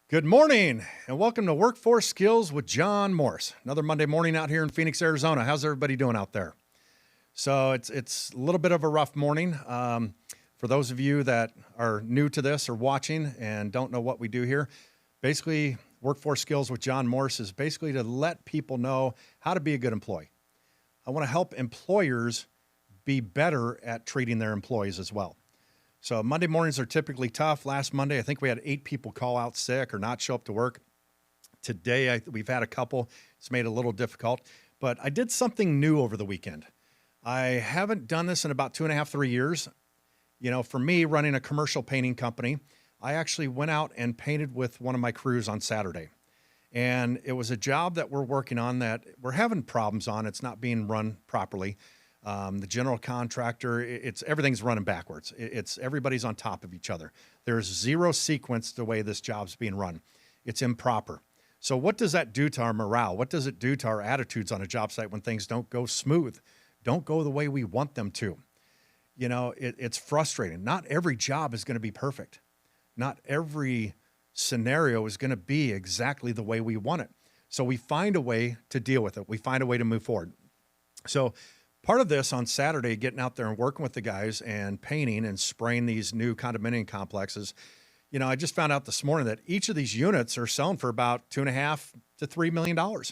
Good morning and welcome to Workforce Skills with John Morse. Another Monday morning out here in Phoenix, Arizona. How's everybody doing out there? So it's a little bit of a rough morning. For those of you that are new to this or watching and don't know what we do here, basically Workforce Skills with John Morse is basically to let people know how to be a good employee. I want to help employers be better at treating their employees as well. So Monday mornings are typically tough. Last Monday, I think we had 8 people call out sick or not show up to work. Today, we've had a couple. It's made it a little difficult. But I did something new over the weekend. I haven't done this in about 2.5, 3 years. You know, for me, running a commercial painting company, I actually went out and painted with one of my crews on Saturday. And it was a job that we're working on that we're having problems on. It's not being run properly. The general contractor, everything's running backwards. It's everybody's on top of each other. There's zero sequence the way this job's being run. It's improper. So what does that do to our morale? What does it do to our attitudes on a job site when things don't go smooth, don't go the way we want them to? You know, it's frustrating. Not every job is going to be perfect. Not every scenario is going to be exactly the way we want it. So we find a way to deal with it. We find a way to move forward. So part of this on Saturday, getting out there and working with the guys and painting and spraying these new condominium complexes, you know, I just found out this morning that each of these units are selling for about $2.5 to $3 million,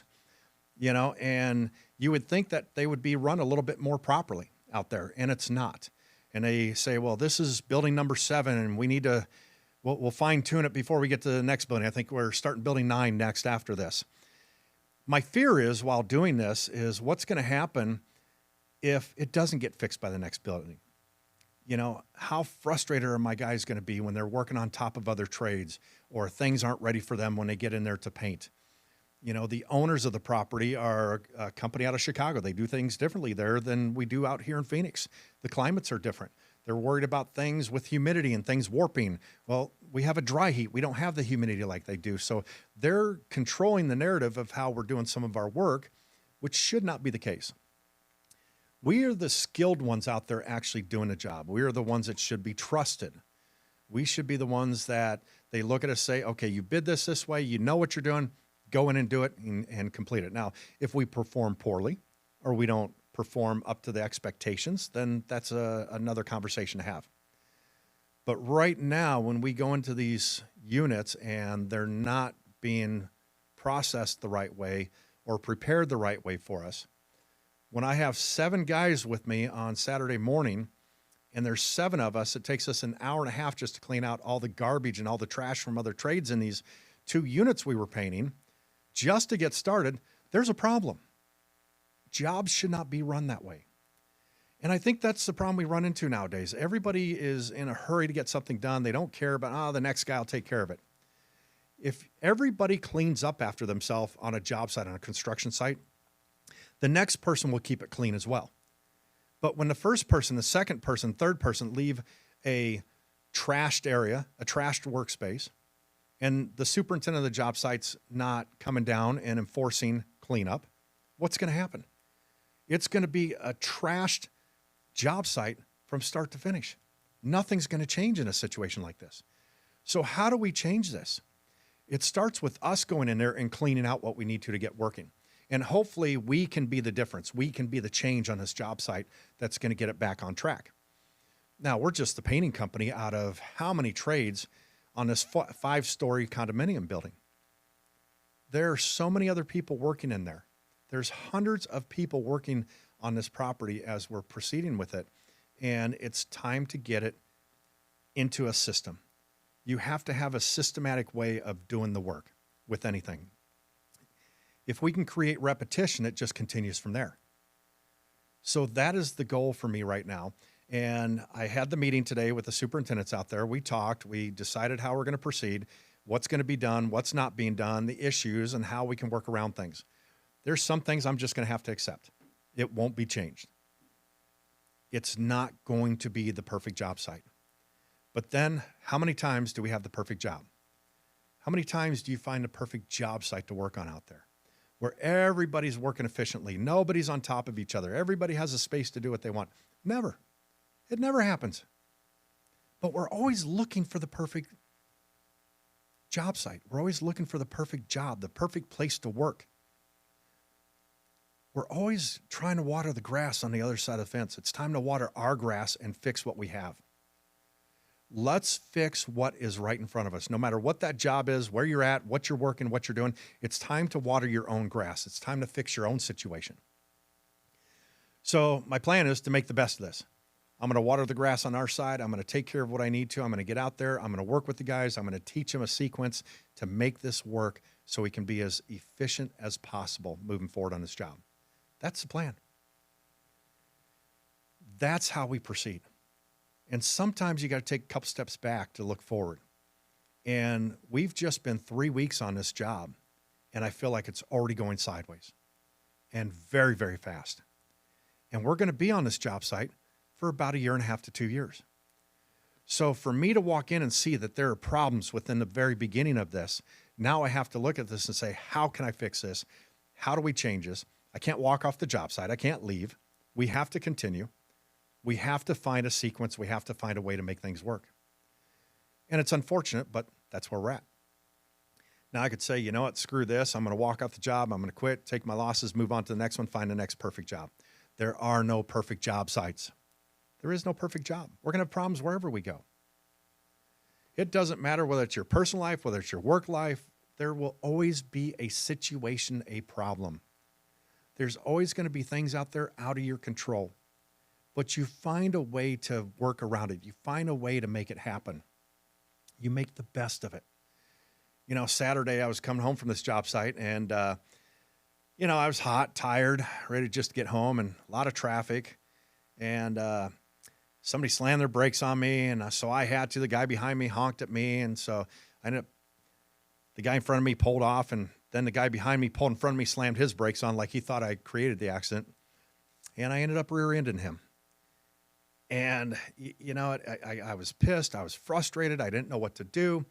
you know, and you would think that they would be run a little bit more properly out there, and it's not. And they say, well, this is building number 7, and we need to, we'll fine tune it before we get to the next building. I think we're starting building 9 next after this. My fear is while doing this is what's going to happen if it doesn't get fixed by the next building. You know, how frustrated are my guys going to be when they're working on top of other trades or things aren't ready for them when they get in there to paint? You know, the owners of the property are a company out of Chicago. They do things differently there than we do out here in Phoenix. The climates are different. They're worried about things with humidity and things warping. Well, we have a dry heat. We don't have the humidity like they do. So they're controlling the narrative of how we're doing some of our work, which should not be the case. We are the skilled ones out there actually doing the job. We are the ones that should be trusted. We should be the ones that they look at us and say, okay, you bid this way, you know what you're doing, go in and do it and complete it. Now, if we perform poorly or we don't perform up to the expectations, then that's another conversation to have. But right now, when we go into these units and they're not being processed the right way or prepared the right way for us, when I have 7 guys with me on Saturday morning, and there's 7 of us, it takes us an hour and a half just to clean out all the garbage and all the trash from other trades in these 2 units we were painting, just to get started, there's a problem. Jobs should not be run that way. And I think that's the problem we run into nowadays. Everybody is in a hurry to get something done. They don't care about, the next guy will take care of it. If everybody cleans up after themselves on a job site, on a construction site, the next person will keep it clean as well. But when the first person, the second person, third person leave a trashed area, a trashed workspace, and the superintendent of the job site's not coming down and enforcing cleanup, what's going to happen? It's going to be a trashed job site from start to finish. Nothing's going to change in a situation like this. So how do we change this? It starts with us going in there and cleaning out what we need to get working. And hopefully we can be the difference. We can be the change on this job site that's going to get it back on track. Now, we're just the painting company out of how many trades on this 5-story condominium building? There are so many other people working in there. There's hundreds of people working on this property as we're proceeding with it. And it's time to get it into a system. You have to have a systematic way of doing the work with anything. If we can create repetition, it just continues from there. So that is the goal for me right now. And I had the meeting today with the superintendents out there. We talked, we decided how we're going to proceed, what's going to be done, what's not being done, the issues, and how we can work around things. There's some things I'm just going to have to accept. It won't be changed. It's not going to be the perfect job site. But then how many times do we have the perfect job? How many times do you find a perfect job site to work on out there where everybody's working efficiently? Nobody's on top of each other. Everybody has a space to do what they want. Never. It never happens. But we're always looking for the perfect job site. We're always looking for the perfect job, the perfect place to work. We're always trying to water the grass on the other side of the fence. It's time to water our grass and fix what we have. Let's fix what is right in front of us. No matter what that job is, where you're at, what you're working, what you're doing, it's time to water your own grass. It's time to fix your own situation. So my plan is to make the best of this. I'm going to water the grass on our side. I'm going to take care of what I need to. I'm going to get out there. I'm going to work with the guys. I'm going to teach them a sequence to make this work so we can be as efficient as possible moving forward on this job. That's the plan. That's how we proceed. And sometimes you got to take a couple steps back to look forward. And we've just been 3 weeks on this job, and I feel like it's already going sideways and very, very fast. And we're going to be on this job site for about 1.5 to 2 years. So for me to walk in and see that there are problems within the very beginning of this, now I have to look at this and say, how can I fix this? How do we change this? I can't walk off the job site. I can't leave. We have to continue. We have to find a sequence. We have to find a way to make things work. And it's unfortunate, but that's where we're at. Now I could say, you know what, screw this. I'm going to walk off the job. I'm going to quit, take my losses, move on to the next one, find the next perfect job. There are no perfect job sites. There is no perfect job. We're going to have problems wherever we go. It doesn't matter whether it's your personal life, whether it's your work life. There will always be a situation, a problem. There's always going to be things out there out of your control, but you find a way to work around it. You find a way to make it happen. You make the best of it. You know, Saturday I was coming home from this job site and, you know, I was hot, tired, ready to just get home and a lot of traffic. And somebody slammed their brakes on me. And so I had to. The guy behind me honked at me. And so I ended up, the guy in front of me pulled off. And then the guy behind me pulled in front of me, slammed his brakes on like he thought I created the accident. And I ended up rear-ending him. And, you know, I was pissed. I was frustrated. I didn't know what to do.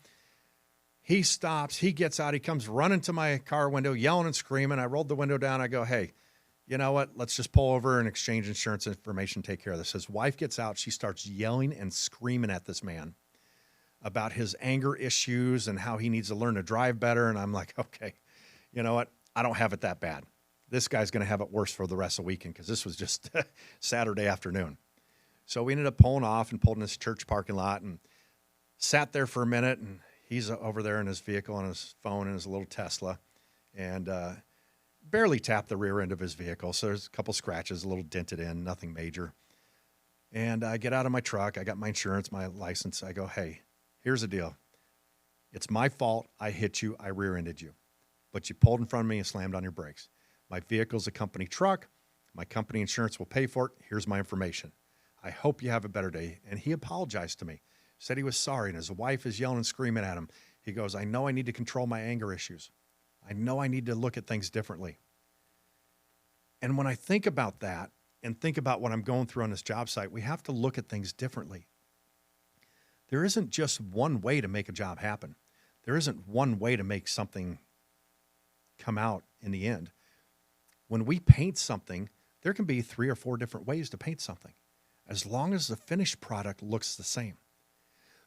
He stops. He gets out. He comes running to my car window, yelling and screaming. I rolled the window down. I go, hey, you know what? Let's just pull over and exchange insurance information, take care of this. His wife gets out. She starts yelling and screaming at this man about his anger issues and how he needs to learn to drive better. And I'm like, okay, you know what? I don't have it that bad. This guy's going to have it worse for the rest of the weekend because this was just Saturday afternoon. So we ended up pulling off and pulled in this church parking lot and sat there for a minute. And he's over there in his vehicle on his phone in his little Tesla and barely tapped the rear end of his vehicle. So there's a couple scratches, a little dented in, nothing major. And I get out of my truck. I got my insurance, my license. I go, hey, here's the deal. It's my fault. I hit you. I rear-ended you. But you pulled in front of me and slammed on your brakes. My vehicle's a company truck. My company insurance will pay for it. Here's my information. I hope you have a better day. And he apologized to me, said he was sorry. And his wife is yelling and screaming at him. He goes, I know I need to control my anger issues. I know I need to look at things differently. And when I think about that and think about what I'm going through on this job site, we have to look at things differently. There isn't just one way to make a job happen. There isn't one way to make something come out in the end. When we paint something, there can be 3 or 4 different ways to paint something, as long as the finished product looks the same.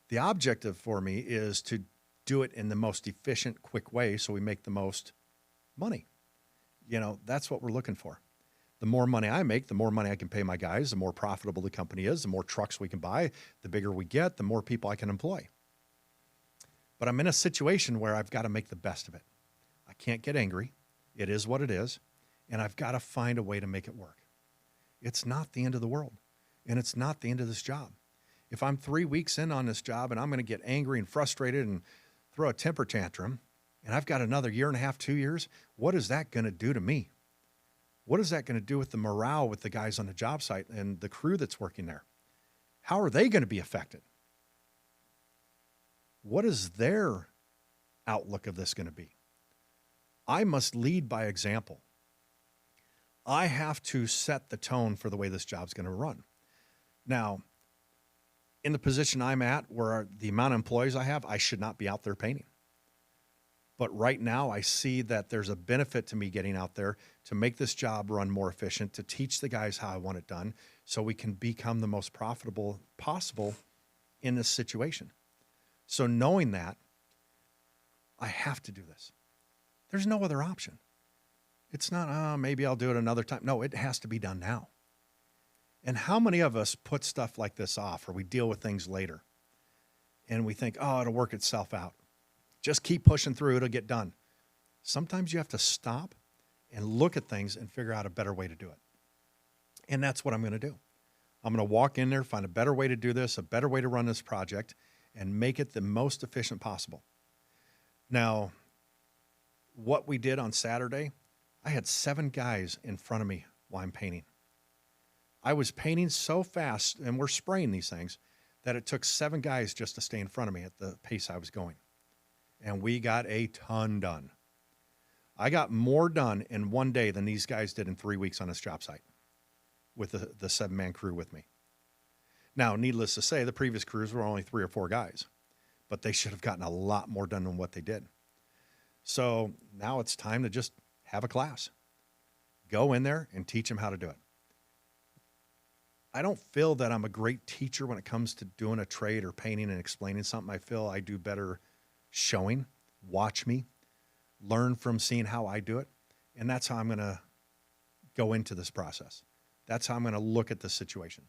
The objective for me is to do it in the most efficient, quick way so we make the most money. You know, that's what we're looking for. The more money I make, the more money I can pay my guys, the more profitable the company is, the more trucks we can buy, the bigger we get, the more people I can employ. But I'm in a situation where I've got to make the best of it. I can't get angry. It is what it is. And I've got to find a way to make it work. It's not the end of the world. And it's not the end of this job. If I'm 3 weeks in on this job and I'm going to get angry and frustrated and throw a temper tantrum, and I've got another 1.5, 2 years, what is that going to do to me? What is that going to do with the morale with the guys on the job site and the crew that's working there? How are they going to be affected? What is their outlook of this going to be? I must lead by example. I have to set the tone for the way this job's going to run. Now, in the position I'm at, where the amount of employees I have, I should not be out there painting. But right now, I see that there's a benefit to me getting out there to make this job run more efficient, to teach the guys how I want it done, so we can become the most profitable possible in this situation. So knowing that, I have to do this. There's no other option. It's not, oh, maybe I'll do it another time. No, it has to be done now. And how many of us put stuff like this off, or we deal with things later and we think, oh, it'll work itself out. Just keep pushing through. It'll get done. Sometimes you have to stop and look at things and figure out a better way to do it. And that's what I'm going to do. I'm going to walk in there, find a better way to do this, a better way to run this project, and make it the most efficient possible. Now, what we did on Saturday, I had 7 guys in front of me while I'm painting. I was painting so fast, and we're spraying these things, that it took 7 guys just to stay in front of me at the pace I was going. And we got a ton done. I got more done in one day than these guys did in 3 weeks on this job site with the 7-man crew with me. Now, needless to say, the previous crews were only 3 or 4 guys, but they should have gotten a lot more done than what they did. So now it's time to just have a class. Go in there and teach them how to do it. I don't feel that I'm a great teacher when it comes to doing a trade or painting and explaining something. I feel I do better showing. Watch me. Learn from seeing how I do it. And that's how I'm going to go into this process. That's how I'm going to look at this situation.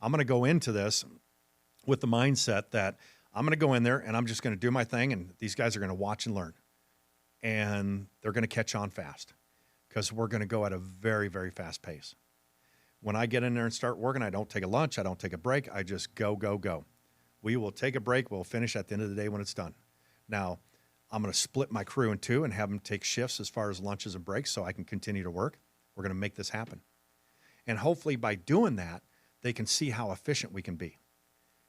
I'm going to go into this with the mindset that I'm going to go in there and I'm just going to do my thing, and these guys are going to watch and learn. And they're going to catch on fast because we're going to go at a very, very fast pace. When I get in there and start working, I don't take a lunch. I don't take a break. I just go, go, go. We will take a break. We'll finish at the end of the day when it's done. Now, I'm going to split my crew in 2 and have them take shifts as far as lunches and breaks so I can continue to work. We're going to make this happen. And hopefully by doing that, they can see how efficient we can be.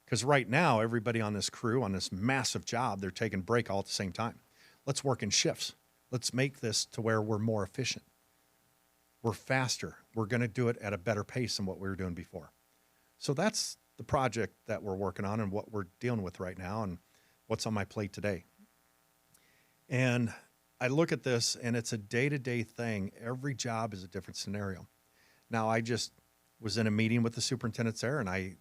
Because right now, everybody on this crew, on this massive job, they're taking a break all at the same time. Let's work in shifts. Let's make this to where we're more efficient. We're faster. We're going to do it at a better pace than what we were doing before. So that's the project that we're working on and what we're dealing with right now and what's on my plate today. And I look at this, and it's a day-to-day thing. Every job is a different scenario. Now, I just was in a meeting with the superintendents there, and I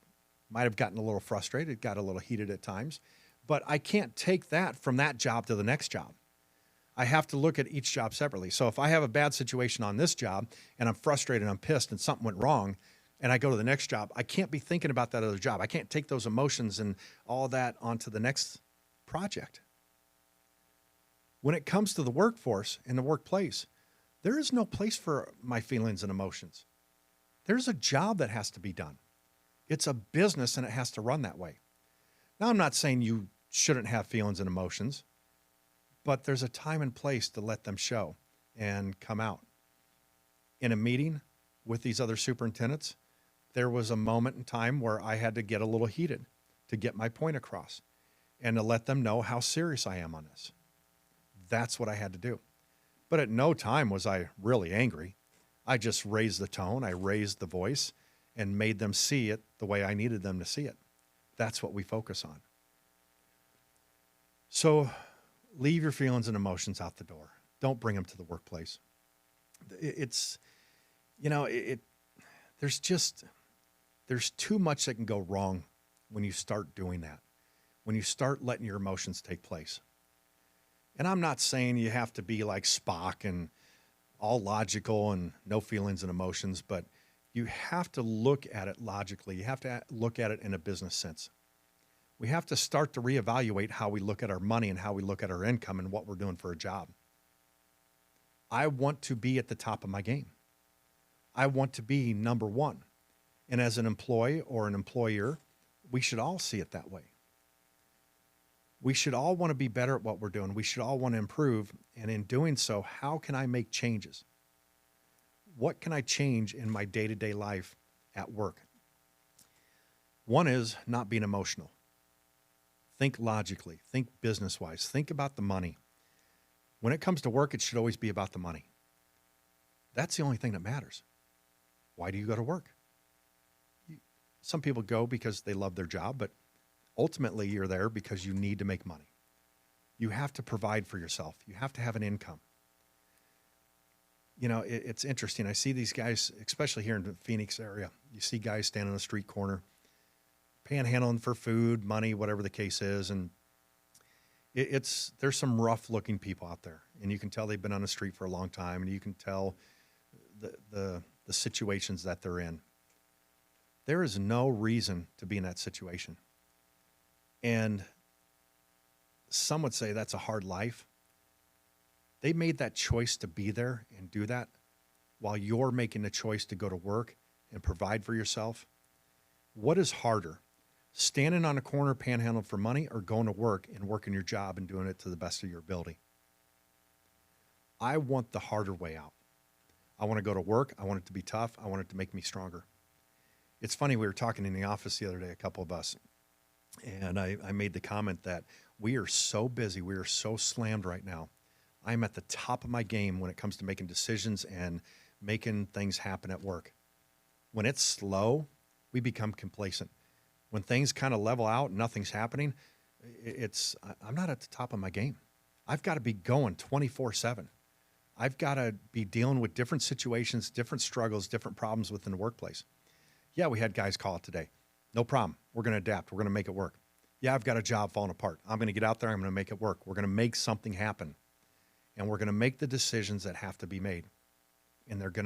might have gotten a little frustrated, got a little heated at times, but I can't take that from that job to the next job. I have to look at each job separately. So if I have a bad situation on this job and I'm frustrated, I'm pissed, and something went wrong, and I go to the next job, I can't be thinking about that other job. I can't take those emotions and all that onto the next project. When it comes to the workforce and the workplace, there is no place for my feelings and emotions. There's a job that has to be done. It's a business, and it has to run that way. Now, I'm not saying you shouldn't have feelings and emotions, but there's a time and place to let them show and come out. In a meeting with these other superintendents, there was a moment in time where I had to get a little heated to get my point across and to let them know how serious I am on this. That's what I had to do. But at no time was I really angry. I just raised the tone, I raised the voice, and made them see it the way I needed them to see it. That's what we focus on. So leave your feelings and emotions out the door. Don't bring them to the workplace. It's, there's too much that can go wrong when you start doing that, when you start letting your emotions take place. And I'm not saying you have to be like Spock and all logical and no feelings and emotions, but you have to look at it logically. You have to look at it in a business sense. We have to start to reevaluate how we look at our money and how we look at our income and what we're doing for a job. I want to be at the top of my game. I want to be number one. And as an employee or an employer, we should all see it that way. We should all want to be better at what we're doing. We should all want to improve. And in doing so, how can I make changes? What can I change in my day-to-day life at work? One is not being emotional. Think logically. Think business-wise. Think about the money. When it comes to work, it should always be about the money. That's the only thing that matters. Why do you go to work? Some people go because they love their job, but ultimately you're there because you need to make money. You have to provide for yourself. You have to have an income. It's interesting. I see these guys, especially here in the Phoenix area. You see guys standing on the street corner, panhandling for food, money, whatever the case is. And There's some rough looking people out there, and you can tell they've been on the street for a long time, and you can tell the situations that they're in. There is no reason to be in that situation. And some would say that's a hard life. They made that choice to be there and do that while you're making the choice to go to work and provide for yourself. What is harder, standing on a corner panhandling for money, or going to work and working your job and doing it to the best of your ability? I want the harder way out. I want to go to work. I want it to be tough. I want it to make me stronger. It's funny, we were talking in the office the other day, a couple of us, and I made the comment that we are so busy, we are so slammed right now. I'm at the top of my game when it comes to making decisions and making things happen at work. When it's slow, we become complacent. When things kind of level out and nothing's happening, I'm not at the top of my game. I've got to be going 24/7. I've got to be dealing with different situations, different struggles, different problems within the workplace. Yeah, we had guys call it today. No problem. We're going to adapt. We're going to make it work. Yeah, I've got a job falling apart. I'm going to get out there. I'm going to make it work. We're going to make something happen. And we're going to make the decisions that have to be made. And they're going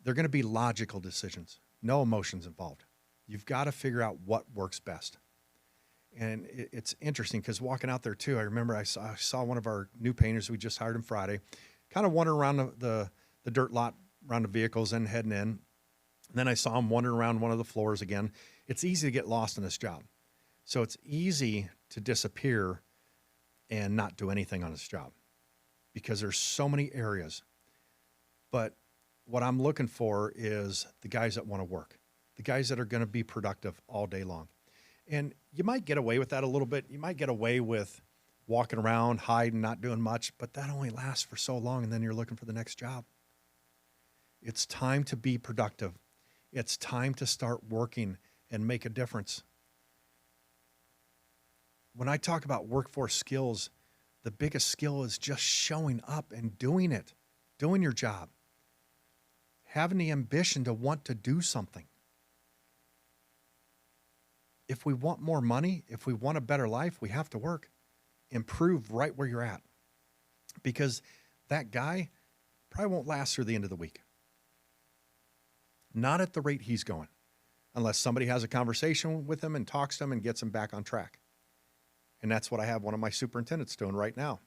to be logical decisions. No emotions involved. You've got to figure out what works best. And it's interesting because walking out there too, I remember I saw one of our new painters. We just hired him Friday, kind of wandering around the dirt lot around the vehicles and heading in. And then I saw him wandering around one of the floors again. It's easy to get lost in this job. So it's easy to disappear and not do anything on this job because there's so many areas. But what I'm looking for is the guys that want to work, the guys that are going to be productive all day long. And you might get away with that a little bit. You might get away with walking around, hiding, not doing much, but that only lasts for so long, and then you're looking for the next job. It's time to be productive. It's time to start working and make a difference. When I talk about workforce skills, the biggest skill is just showing up and doing it, doing your job, having the ambition to want to do something. If we want more money, if we want a better life, we have to work. Improve right where you're at. Because that guy probably won't last through the end of the week. Not at the rate he's going, unless somebody has a conversation with him and talks to him and gets him back on track. And that's what I have one of my superintendents doing right now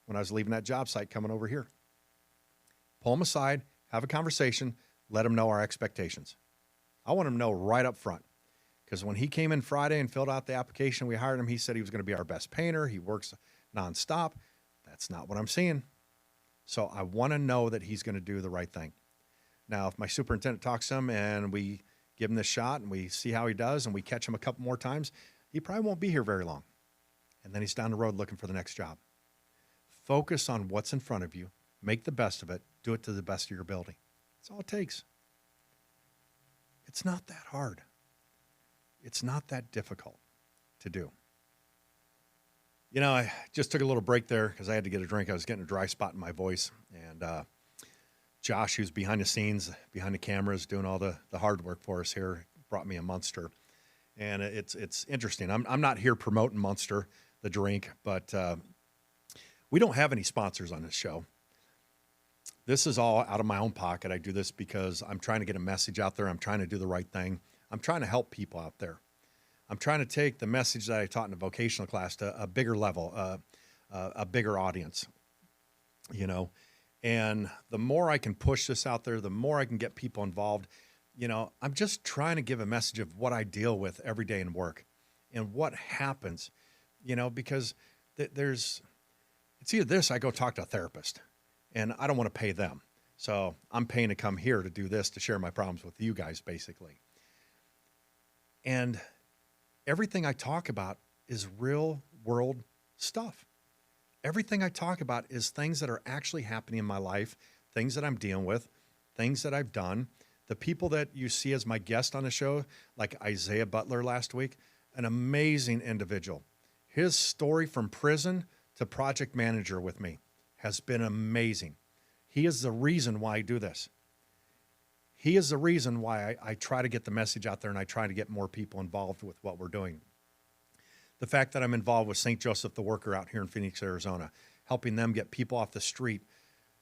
when I was leaving that job site coming over here. Pull him aside, have a conversation, let him know our expectations. I want him to know right up front. Because when he came in Friday and filled out the application, we hired him, he said he was going to be our best painter. He works nonstop. That's not what I'm seeing. So I want to know that he's going to do the right thing. Now, if my superintendent talks to him and we give him this shot and we see how he does and we catch him a couple more times, he probably won't be here very long. And then he's down the road looking for the next job. Focus on what's in front of you. Make the best of it. Do it to the best of your ability. That's all it takes. It's not that hard. It's not that difficult to do. You know, I just took a little break there because I had to get a drink. I was getting a dry spot in my voice. And Josh, who's behind the scenes, behind the cameras, doing all the hard work for us here, brought me a Monster. And it's interesting. I'm not here promoting Monster, the drink, but we don't have any sponsors on this show. This is all out of my own pocket. I do this because I'm trying to get a message out there. I'm trying to do the right thing. I'm trying to help people out there. I'm trying to take the message that I taught in a vocational class to a bigger level, a bigger audience, you know. And the more I can push this out there, the more I can get people involved. You know, I'm just trying to give a message of what I deal with every day in work and what happens, you know, because it's either this, I go talk to a therapist and I don't want to pay them. So I'm paying to come here to do this, to share my problems with you guys, basically. And everything I talk about is real world stuff. Everything I talk about is things that are actually happening in my life, things that I'm dealing with, things that I've done. The people that you see as my guest on the show, like Isaiah Butler last week, an amazing individual. His story from prison to project manager with me has been amazing. He is the reason why I do this. He is the reason why I try to get the message out there and I try to get more people involved with what we're doing. The fact that I'm involved with St. Joseph the Worker out here in Phoenix, Arizona, helping them get people off the street,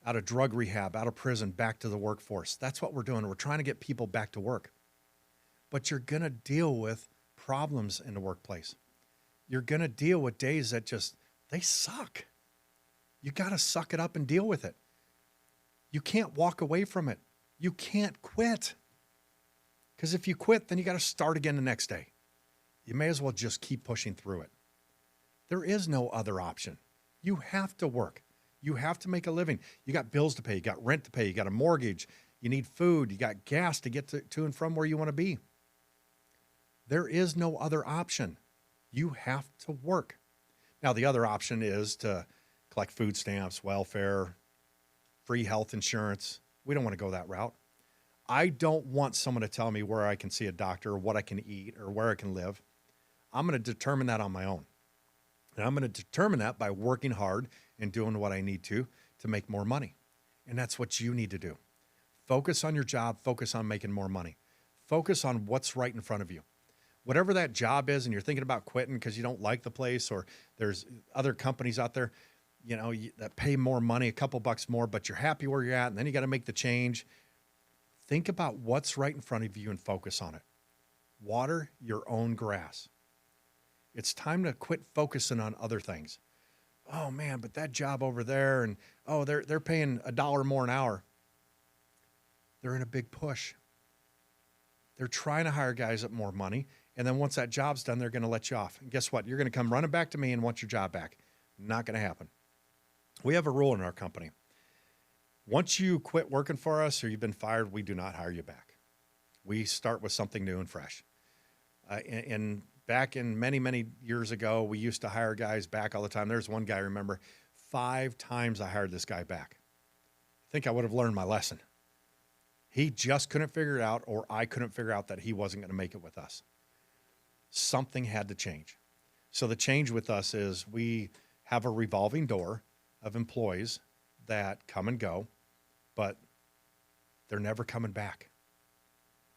out of drug rehab, out of prison, back to the workforce. That's what we're doing. We're trying to get people back to work. But you're going to deal with problems in the workplace. You're going to deal with days that they suck. You got to suck it up and deal with it. You can't walk away from it. You can't quit. Because if you quit, then you got to start again the next day. You may as well just keep pushing through it. There is no other option. You have to work. You have to make a living. You got bills to pay. You got rent to pay. You got a mortgage. You need food. You got gas to get to and from where you want to be. There is no other option. You have to work. Now, the other option is to collect food stamps, welfare, free health insurance. We don't want to go that route. I don't want someone to tell me where I can see a doctor or what I can eat or where I can live. I'm going to determine that on my own. And I'm going to determine that by working hard and doing what I need to make more money. And that's what you need to do. Focus on your job. Focus on making more money. Focus on what's right in front of you. Whatever that job is, and you're thinking about quitting because you don't like the place, or there's other companies out there, that pay more money, a couple bucks more, but you're happy where you're at, and then you got to make the change. Think about what's right in front of you and focus on it. Water your own grass. It's time to quit focusing on other things. Oh man, but that job over there, and they're paying $1 more an hour. They're in a big push. They're trying to hire guys at more money. And then once that job's done, they're going to let you off. And guess what? You're going to come running back to me and want your job back. Not going to happen. We have a rule in our company. Once you quit working for us or you've been fired, we do not hire you back. We start with something new and fresh. And back in many, many years ago, we used to hire guys back all the time. There's one guy, I remember, 5 times I hired this guy back. I think I would have learned my lesson. He just couldn't figure it out, or I couldn't figure out that he wasn't going to make it with us. Something had to change. So the change with us is we have a revolving door of employees that come and go, but they're never coming back.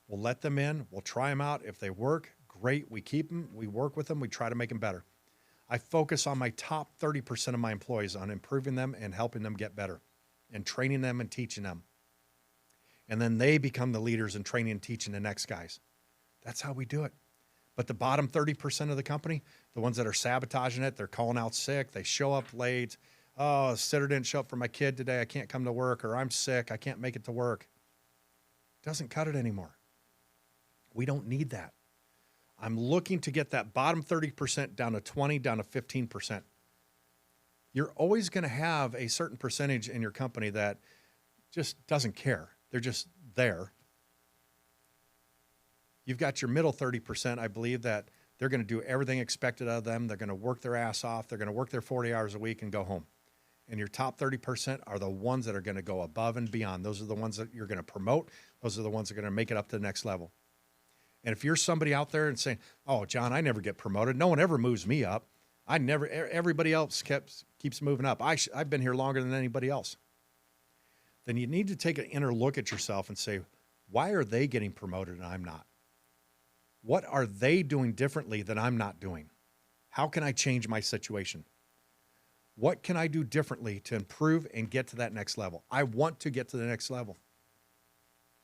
We'll let them in. We'll try them out. If they work, great. We keep them. We work with them. We try to make them better. I focus on my top 30% of my employees, on improving them and helping them get better and training them and teaching them. And then they become the leaders in training and teaching the next guys. That's how we do it. But the bottom 30% of the company, the ones that are sabotaging it, they're calling out sick, they show up late. Oh, sitter didn't show up for my kid today. I can't come to work, or I'm sick. I can't make it to work. Doesn't cut it anymore. We don't need that. I'm looking to get that bottom 30% down to 20, down to 15%. You're always going to have a certain percentage in your company that just doesn't care. They're just there. You've got your middle 30%, I believe, that they're going to do everything expected of them. They're going to work their ass off. They're going to work their 40 hours a week and go home. And your top 30% are the ones that are going to go above and beyond. Those are the ones that you're going to promote. Those are the ones that are going to make it up to the next level. And if you're somebody out there and saying, oh, John, I never get promoted. No one ever moves me up. Everybody else keeps moving up. I've been here longer than anybody else. Then you need to take an inner look at yourself and say, why are they getting promoted and I'm not? What are they doing differently that I'm not doing? How can I change my situation? What can I do differently to improve and get to that next level? I want to get to the next level.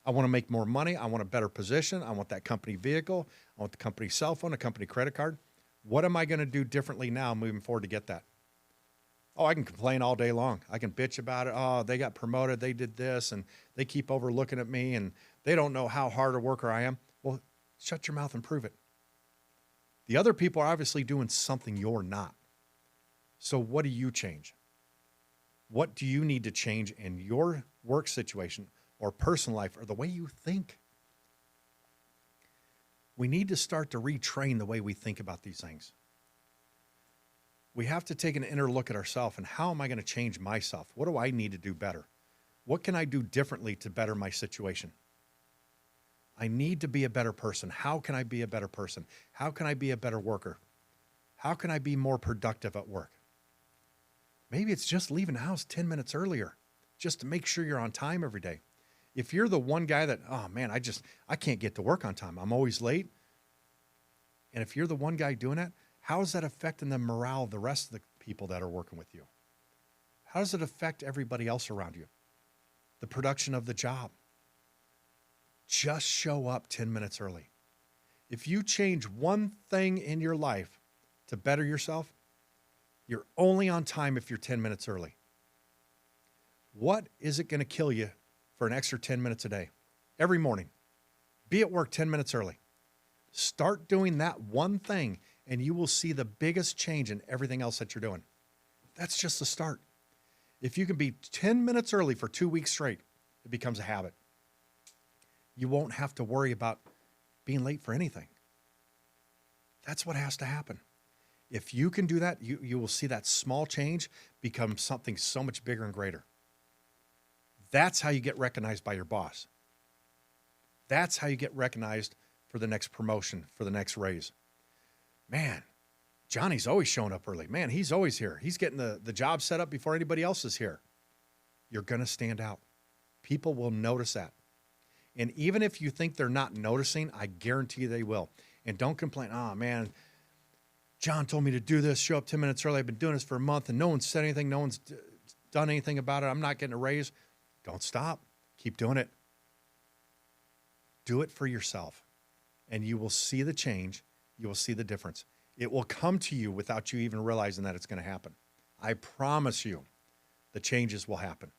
I want to make more money. I want a better position. I want that company vehicle. I want the company cell phone, a company credit card. What am I going to do differently now moving forward to get that? Oh, I can complain all day long. I can bitch about it. Oh, they got promoted. They did this, and they keep overlooking at me, and they don't know how hard a worker I am. Well, shut your mouth and prove it. The other people are obviously doing something you're not. So what do you change? What do you need to change in your work situation or personal life or the way you think? We need to start to retrain the way we think about these things. We have to take an inner look at ourselves and how am I going to change myself? What do I need to do better? What can I do differently to better my situation? I need to be a better person. How can I be a better person? How can I be a better worker? How can I be more productive at work? Maybe it's just leaving the house 10 minutes earlier just to make sure you're on time every day. If you're the one guy that, oh man, I can't get to work on time. I'm always late. And if you're the one guy doing that, How is that affecting the morale of the rest of the people that are working with you? How does it affect everybody else around you? The production of the job. Just show up 10 minutes early. If you change one thing in your life to better yourself, you're only on time if you're 10 minutes early. What is it going to kill you for an extra 10 minutes a day? Every morning, be at work 10 minutes early. Start doing that one thing, and you will see the biggest change in everything else that you're doing. That's just the start. If you can be 10 minutes early for 2 weeks straight, it becomes a habit. You won't have to worry about being late for anything. That's what has to happen. If you can do that, you will see that small change become something so much bigger and greater. That's how you get recognized by your boss. That's how you get recognized for the next promotion, for the next raise. Man, Johnny's always showing up early. Man, he's always here. He's getting the job set up before anybody else is here. You're going to stand out. People will notice that. And even if you think they're not noticing, I guarantee you they will. And don't complain, oh man, John told me to do this, show up 10 minutes early. I've been doing this for a month and no one's said anything. No one's done anything about it. I'm not getting a raise. Don't stop. Keep doing it. Do it for yourself. And you will see the change. You will see the difference. It will come to you without you even realizing that it's going to happen. I promise you the changes will happen.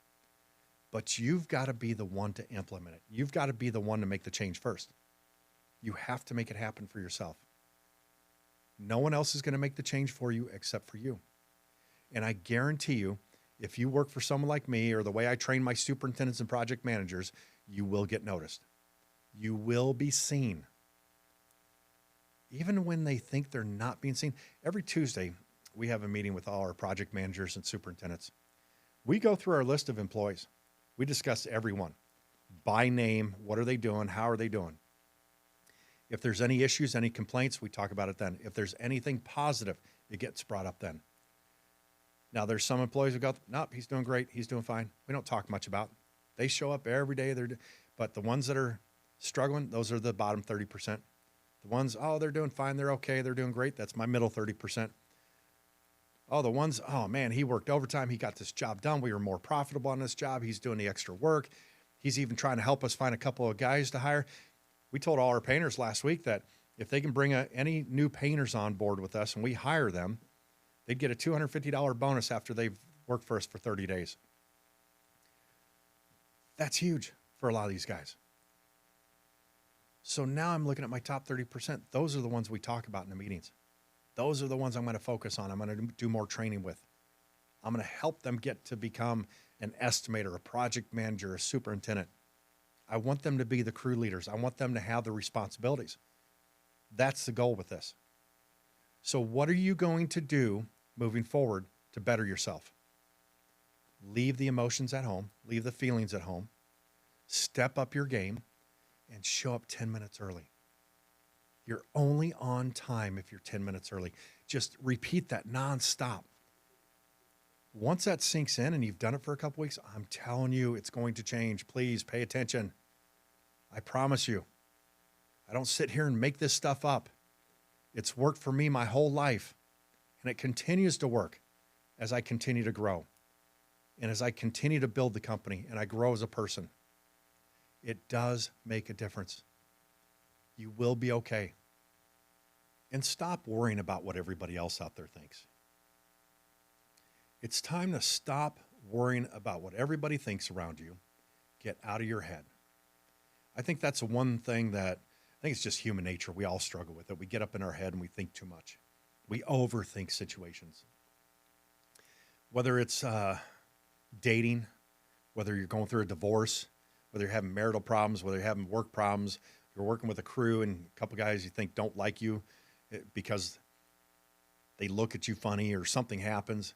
But you've got to be the one to implement it. You've got to be the one to make the change first. You have to make it happen for yourself. No one else is going to make the change for you except for you. And I guarantee you, if you work for someone like me or the way I train my superintendents and project managers, you will get noticed. You will be seen. Even when they think they're not being seen. Every Tuesday, we have a meeting with all our project managers and superintendents. We go through our list of employees. We discuss everyone by name. What are they doing? How are they doing? If there's any issues, any complaints, we talk about it then. If there's anything positive, it gets brought up then. Now, there's some employees who go, nope, he's doing great. He's doing fine. We don't talk much about. They show up every day. But the ones that are struggling, those are the bottom 30%. The ones, oh, they're doing fine. They're okay. They're doing great. That's my middle 30%. Oh, the ones, oh man, he worked overtime. He got this job done. We were more profitable on this job. He's doing the extra work. He's even trying to help us find a couple of guys to hire. We told all our painters last week that if they can bring any new painters on board with us and we hire them, they'd get a $250 bonus after they've worked for us for 30 days. That's huge for a lot of these guys. So now I'm looking at my top 30%. Those are the ones we talk about in the meetings. Those are the ones I'm going to focus on. I'm going to do more training with. I'm going to help them get to become an estimator, a project manager, a superintendent. I want them to be the crew leaders. I want them to have the responsibilities. That's the goal with this. So what are you going to do moving forward to better yourself? Leave the emotions at home. Leave the feelings at home. Step up your game and show up 10 minutes early. You're only on time if you're 10 minutes early. Just repeat that nonstop. Once that sinks in and you've done it for a couple weeks, I'm telling you, it's going to change. Please pay attention. I promise you. I don't sit here and make this stuff up. It's worked for me my whole life, and it continues to work as I continue to grow and as I continue to build the company and I grow as a person. It does make a difference. You will be okay. And stop worrying about what everybody else out there thinks. It's time to stop worrying about what everybody thinks around you. Get out of your head. I think that's the one thing that I think it's just human nature. We all struggle with it. We get up in our head and we think too much. We overthink situations. Whether it's dating, whether you're going through a divorce, whether you're having marital problems, whether you're having work problems, you're working with a crew and a couple guys you think don't like you because they look at you funny or something happens.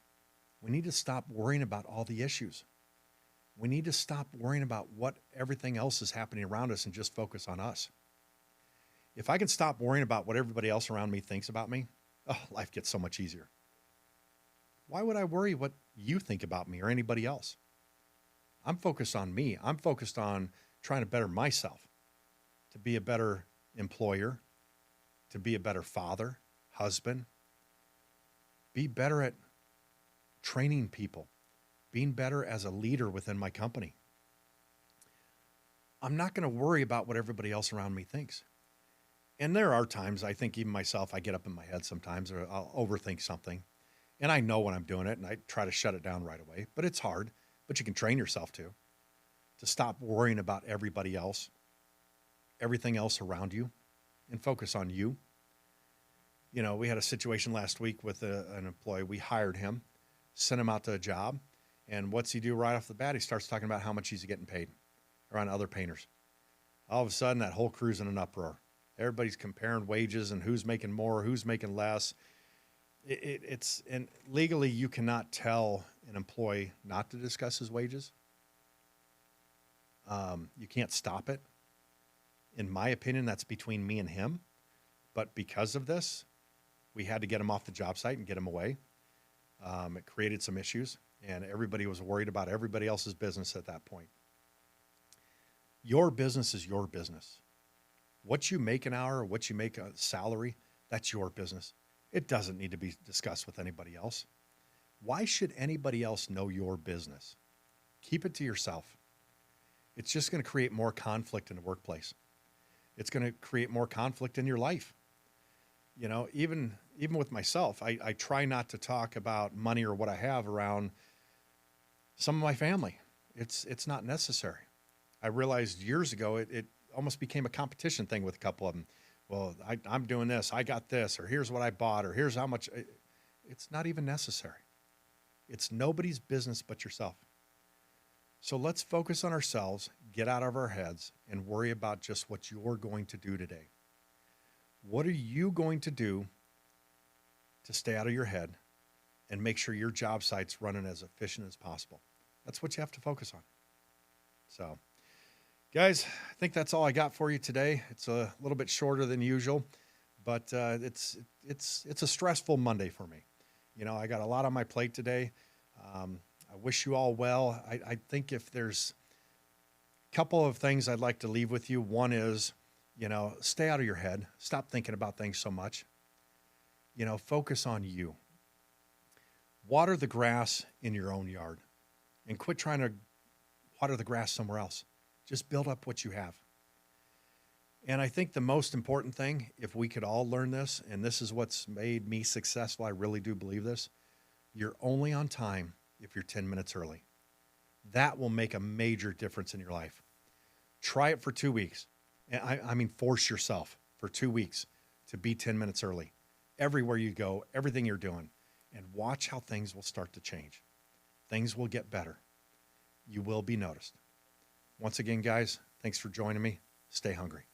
We need to stop worrying about all the issues. We need to stop worrying about what everything else is happening around us and just focus on us. If I can stop worrying about what everybody else around me thinks about me, life gets so much easier. Why would I worry what you think about me or anybody else? I'm focused on me. I'm focused on trying to better myself, to be a better employer, to be a better father, husband, be better at training people, being better as a leader within my company. I'm not going to worry about what everybody else around me thinks. And there are times, I think even myself, I get up in my head sometimes, or I'll overthink something. And I know when I'm doing it, and I try to shut it down right away. But it's hard. But you can train yourself to stop worrying about everybody else, everything else around you, and focus on you. You know, we had a situation last week with an employee. We hired him, sent him out to a job, and what's he do right off the bat? He starts talking about how much he's getting paid around other painters. All of a sudden, that whole crew's in an uproar. Everybody's comparing wages and who's making more, who's making less. And legally, you cannot tell an employee not to discuss his wages. You can't stop it. In my opinion, that's between me and him. But because of this, we had to get him off the job site and get him away. It created some issues, and everybody was worried about everybody else's business at that point. Your business is your business. What you make an hour, what you make a salary, that's your business. It doesn't need to be discussed with anybody else. Why should anybody else know your business? Keep it to yourself. It's just going to create more conflict in the workplace. It's going to create more conflict in your life. You know, even with myself, I try not to talk about money or what I have around some of my family. It's not necessary. I realized years ago it almost became a competition thing with a couple of them. Well, I'm doing this, I got this, or here's what I bought, or here's how much. It's not even necessary. It's nobody's business but yourself. So let's focus on ourselves, get out of our heads, and worry about just what you're going to do today. What are you going to do to stay out of your head and make sure your job site's running as efficient as possible? That's what you have to focus on. So, guys, I think that's all I got for you today. It's a little bit shorter than usual, but it's a stressful Monday for me. You know, I got a lot on my plate today. I wish you all well. I think if there's a couple of things I'd like to leave with you, one is, you know, stay out of your head. Stop thinking about things so much. You know, focus on you. Water the grass in your own yard and quit trying to water the grass somewhere else. Just build up what you have. And I think the most important thing, if we could all learn this, and this is what's made me successful, I really do believe this, you're only on time if you're 10 minutes early. That will make a major difference in your life. Try it for 2 weeks. I mean, force yourself for 2 weeks to be 10 minutes early. Everywhere you go, everything you're doing, and watch how things will start to change. Things will get better. You will be noticed. Once again, guys, thanks for joining me. Stay hungry.